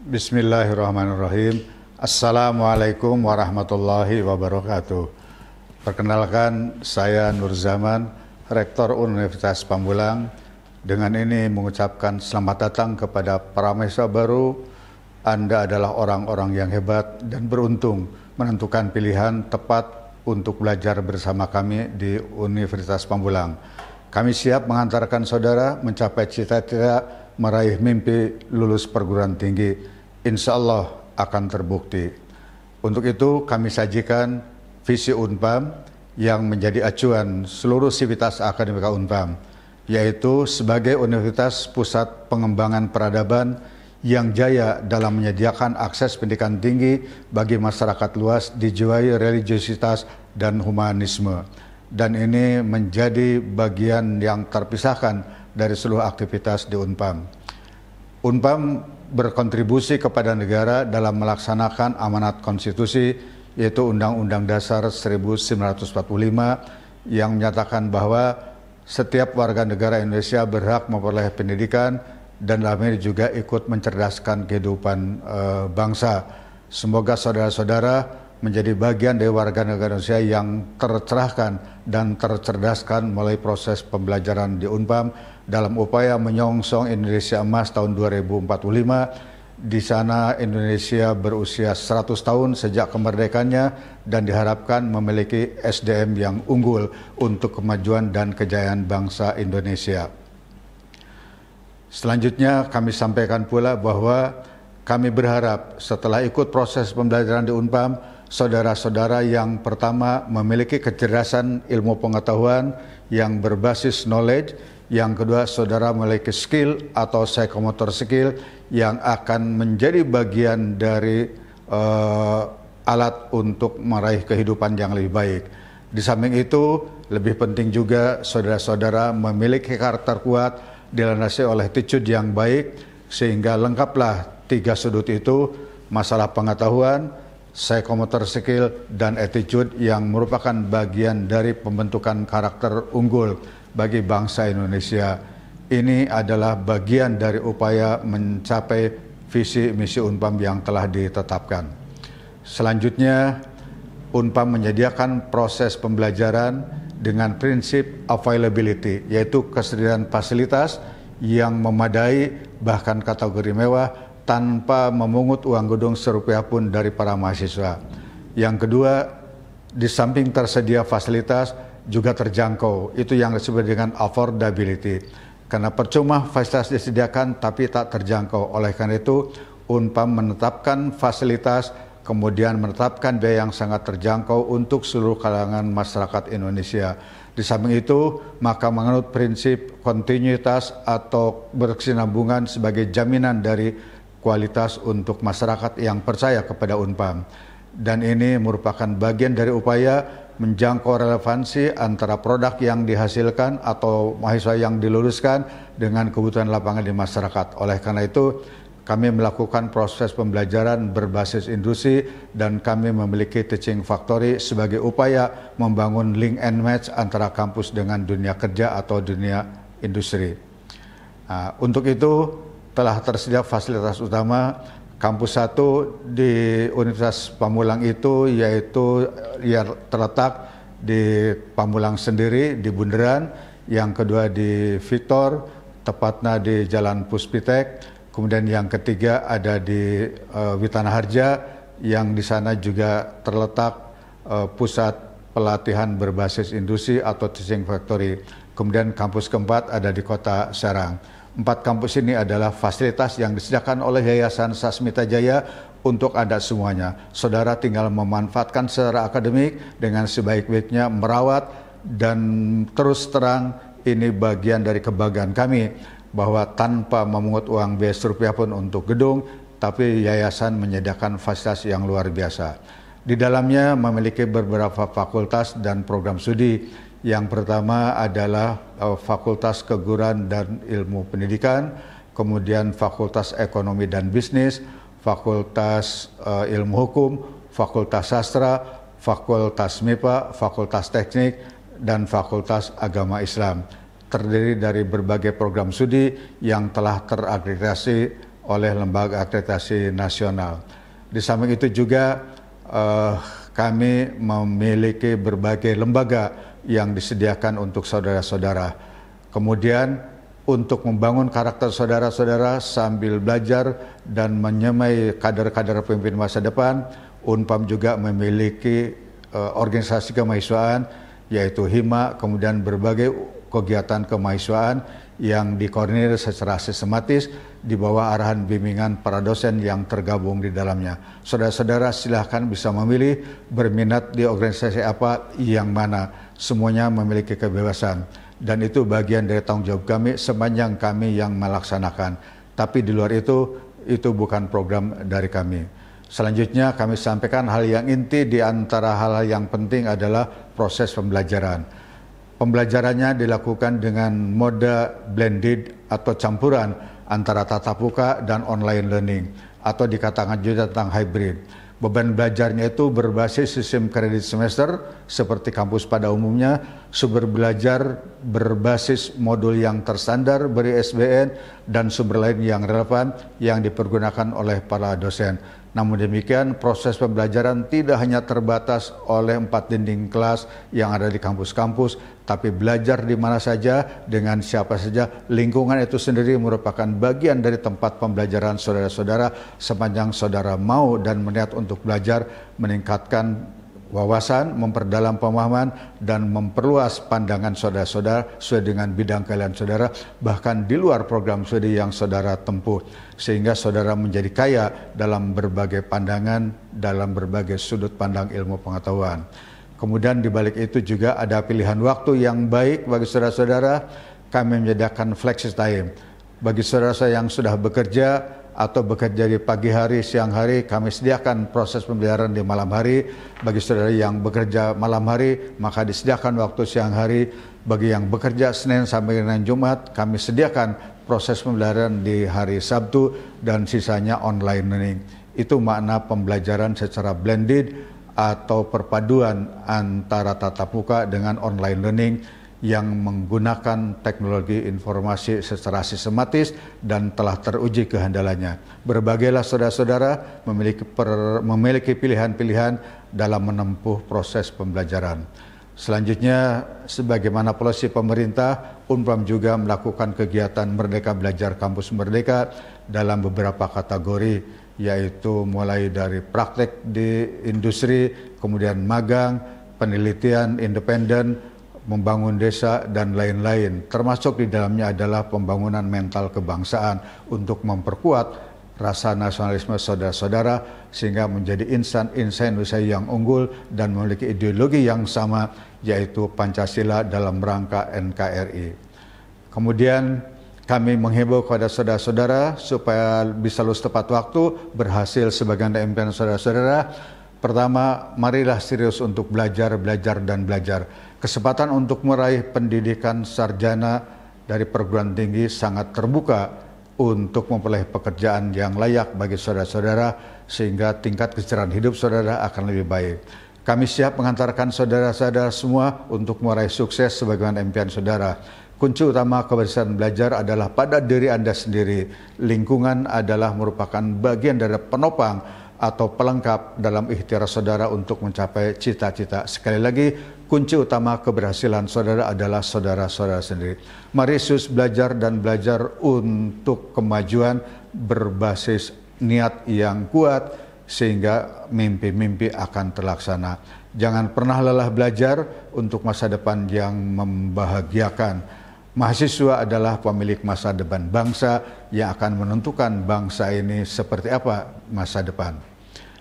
Bismillahirrahmanirrahim. Assalamualaikum warahmatullahi wabarakatuh. Perkenalkan, saya Nur Zaman, Rektor Universitas Pamulang. Dengan ini mengucapkan selamat datang kepada para mahasiswa baru. Anda adalah orang-orang yang hebat dan beruntung menentukan pilihan tepat untuk belajar bersama kami di Universitas Pamulang. Kami siap mengantarkan saudara mencapai cita-cita meraih mimpi lulus perguruan tinggi. Insya Allah akan terbukti. Untuk itu kami sajikan visi Unpam yang menjadi acuan seluruh sivitas akademika Unpam, yaitu sebagai Universitas Pusat Pengembangan Peradaban yang jaya dalam menyediakan akses pendidikan tinggi bagi masyarakat luas dijiwai religiositas dan humanisme. Dan ini menjadi bagian yang terpisahkan dari seluruh aktivitas di Unpam. Unpam berkontribusi kepada negara dalam melaksanakan amanat konstitusi, yaitu Undang-Undang Dasar 1945 yang menyatakan bahwa setiap warga negara Indonesia berhak memperoleh pendidikan dan dalam ini juga ikut mencerdaskan kehidupan bangsa. Semoga saudara-saudara menjadi bagian dari warga negara Indonesia yang tercerahkan dan tercerdaskan melalui proses pembelajaran di Unpam dalam upaya menyongsong Indonesia Emas tahun 2045. Di sana Indonesia berusia 100 tahun sejak kemerdekaannya dan diharapkan memiliki SDM yang unggul untuk kemajuan dan kejayaan bangsa Indonesia. Selanjutnya kami sampaikan pula bahwa kami berharap setelah ikut proses pembelajaran di Unpam, saudara-saudara yang pertama memiliki kecerdasan ilmu pengetahuan yang berbasis knowledge, yang kedua saudara memiliki skill atau psychomotor skill yang akan menjadi bagian dari alat untuk meraih kehidupan yang lebih baik. Di samping itu, lebih penting juga saudara-saudara memiliki karakter kuat dilandasi oleh attitude yang baik, sehingga lengkaplah tiga sudut itu, masalah pengetahuan, psychomotor skill, dan attitude yang merupakan bagian dari pembentukan karakter unggul bagi bangsa Indonesia. Ini adalah bagian dari upaya mencapai visi misi Unpam yang telah ditetapkan. Selanjutnya, Unpam menyediakan proses pembelajaran dengan prinsip availability, yaitu kesediaan fasilitas yang memadai bahkan kategori mewah tanpa memungut uang gedung serupiah pun dari para mahasiswa. Yang kedua, di samping tersedia fasilitas juga terjangkau, itu yang disebut dengan affordability. Karena percuma fasilitas disediakan tapi tak terjangkau. Oleh karena itu, Unpam menetapkan fasilitas, kemudian menetapkan biaya yang sangat terjangkau untuk seluruh kalangan masyarakat Indonesia. Di samping itu, maka menganut prinsip kontinuitas atau berkesinambungan sebagai jaminan dari kualitas untuk masyarakat yang percaya kepada Unpam. Dan ini merupakan bagian dari upaya menjangkau relevansi antara produk yang dihasilkan atau mahasiswa yang diluluskan dengan kebutuhan lapangan di masyarakat. Oleh karena itu, kami melakukan proses pembelajaran berbasis industri dan kami memiliki teaching factory sebagai upaya membangun link and match antara kampus dengan dunia kerja atau dunia industri. Nah, untuk itu telah tersedia fasilitas utama. Kampus 1 di Universitas Pamulang itu yaitu yang terletak di Pamulang sendiri, di Bundaran. Yang kedua di Victor, tepatnya di Jalan Puspitek. Kemudian yang ketiga ada di Witana Harja, yang di sana juga terletak pusat pelatihan berbasis industri atau teaching factory. Kemudian kampus keempat ada di Kota Serang. 4 kampus ini adalah fasilitas yang disediakan oleh Yayasan Sasmita Jaya untuk Anda semuanya. Saudara tinggal memanfaatkan secara akademik dengan sebaik-baiknya, merawat, dan terus terang ini bagian dari kebanggaan kami bahwa tanpa memungut uang biaya serupiah pun untuk gedung, tapi yayasan menyediakan fasilitas yang luar biasa. Di dalamnya memiliki beberapa fakultas dan program studi Yang pertama adalah Fakultas Keguruan dan Ilmu Pendidikan, kemudian Fakultas Ekonomi dan Bisnis, Fakultas Ilmu Hukum, Fakultas Sastra, Fakultas MIPA, Fakultas Teknik, dan Fakultas Agama Islam. Terdiri dari berbagai program studi yang telah terakreditasi oleh Lembaga Akreditasi Nasional. Di samping itu juga kami memiliki berbagai lembaga yang disediakan untuk saudara-saudara. Kemudian untuk membangun karakter saudara-saudara sambil belajar dan menyemai kader-kader pemimpin masa depan, Unpam juga memiliki organisasi kemahasiswaan yaitu HIMA, kemudian berbagai kegiatan kemahasiswaan yang dikoordinir secara sistematis di bawah arahan bimbingan para dosen yang tergabung di dalamnya. Saudara-saudara silahkan bisa memilih berminat di organisasi apa yang mana. Semuanya memiliki kebebasan dan itu bagian dari tanggung jawab kami sepanjang kami yang melaksanakan. Tapi di luar itu bukan program dari kami. Selanjutnya kami sampaikan hal yang inti di antara hal yang penting adalah proses pembelajaran. Pembelajarannya dilakukan dengan mode blended atau campuran antara tatap muka dan online learning atau dikatakan juga tentang hybrid. Beban belajarnya itu berbasis sistem kredit semester seperti kampus pada umumnya, sumber belajar berbasis modul yang terstandar beri SBN dan sumber lain yang relevan yang dipergunakan oleh para dosen. Namun demikian, proses pembelajaran tidak hanya terbatas oleh 4 dinding kelas yang ada di kampus-kampus, tapi belajar di mana saja, dengan siapa saja. Lingkungan itu sendiri merupakan bagian dari tempat pembelajaran saudara-saudara sepanjang saudara mau dan berniat untuk belajar, meningkatkan wawasan, memperdalam pemahaman, dan memperluas pandangan saudara-saudara sesuai dengan bidang kalian saudara, bahkan di luar program studi yang saudara tempuh, sehingga saudara menjadi kaya dalam berbagai pandangan, dalam berbagai sudut pandang ilmu pengetahuan. Kemudian di balik itu juga ada pilihan waktu yang baik bagi saudara-saudara. Kami menyediakan flexi time. Bagi saudara-saudara yang sudah bekerja atau bekerja di pagi hari, siang hari, kami sediakan proses pembelajaran di malam hari. Bagi saudara yang bekerja malam hari, maka disediakan waktu siang hari. Bagi yang bekerja Senin sampai dengan Jumat, kami sediakan proses pembelajaran di hari Sabtu dan sisanya online learning. Itu makna pembelajaran secara blended atau perpaduan antara tatap muka dengan online learning yang menggunakan teknologi informasi secara sistematis dan telah teruji kehandalannya. Berbagailah saudara-saudara memiliki pilihan-pilihan dalam menempuh proses pembelajaran. Selanjutnya, sebagaimana polisi pemerintah, Unpam juga melakukan kegiatan Merdeka Belajar Kampus Merdeka dalam beberapa kategori, yaitu mulai dari praktek di industri, kemudian magang, penelitian independen, membangun desa, dan lain-lain. Termasuk di dalamnya adalah pembangunan mental kebangsaan untuk memperkuat rasa nasionalisme saudara-saudara sehingga menjadi insan Indonesia yang unggul dan memiliki ideologi yang sama, yaitu Pancasila dalam rangka NKRI. Kemudian kami menghimbau kepada saudara-saudara supaya bisa lulus tepat waktu, berhasil sebagian dari impian saudara-saudara. Pertama, marilah serius untuk belajar, dan belajar. Kesempatan untuk meraih pendidikan sarjana dari perguruan tinggi sangat terbuka untuk memperoleh pekerjaan yang layak bagi saudara-saudara sehingga tingkat kesejahteraan hidup saudara akan lebih baik. Kami siap mengantarkan saudara-saudara semua untuk meraih sukses sebagaimana impian saudara. Kunci utama keberhasilan belajar adalah pada diri Anda sendiri. Lingkungan adalah merupakan bagian dari penopang atau pelengkap dalam ikhtiar saudara untuk mencapai cita-cita. Sekali lagi, kunci utama keberhasilan saudara adalah saudara-saudara sendiri. Mari sus belajar dan belajar untuk kemajuan berbasis niat yang kuat sehingga mimpi-mimpi akan terlaksana. Jangan pernah lelah belajar untuk masa depan yang membahagiakan. Mahasiswa adalah pemilik masa depan bangsa yang akan menentukan bangsa ini seperti apa masa depan.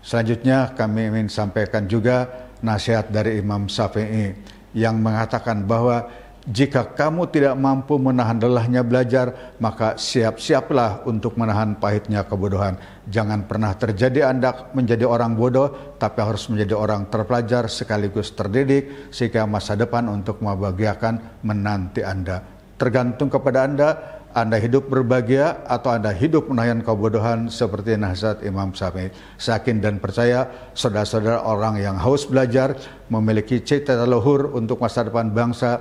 Selanjutnya kami ingin sampaikan juga nasihat dari Imam Syafi'i yang mengatakan bahwa Jika kamu tidak mampu menahan lelahnya belajar, maka siap-siaplah untuk menahan pahitnya kebodohan. Jangan pernah terjadi Anda menjadi orang bodoh, tapi harus menjadi orang terpelajar sekaligus terdidik, sehingga masa depan untuk membahagiakan menanti Anda. Tergantung kepada Anda hidup berbahagia atau Anda hidup menahan kebodohan seperti nasihat Imam Syafi'i. Saya yakin dan percaya saudara-saudara orang yang haus belajar, memiliki cita-cita luhur untuk masa depan bangsa,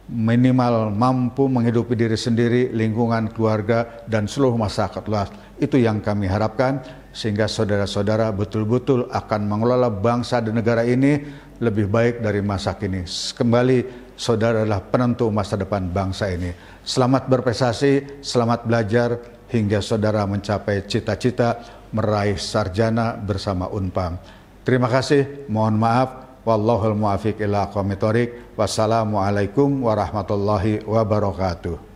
minimal mampu menghidupi diri sendiri, lingkungan, keluarga, dan seluruh masyarakat luas. Itu yang kami harapkan, sehingga saudara-saudara betul-betul akan mengelola bangsa dan negara ini lebih baik dari masa kini. Kembali, saudara adalah penentu masa depan bangsa ini. Selamat berprestasi, selamat belajar, hingga saudara mencapai cita-cita meraih sarjana bersama Unpam. Terima kasih, mohon maaf. Wallahul muwaffiq ila aqwamit thoriq. Wassalamualaikum warahmatullahi wabarakatuh.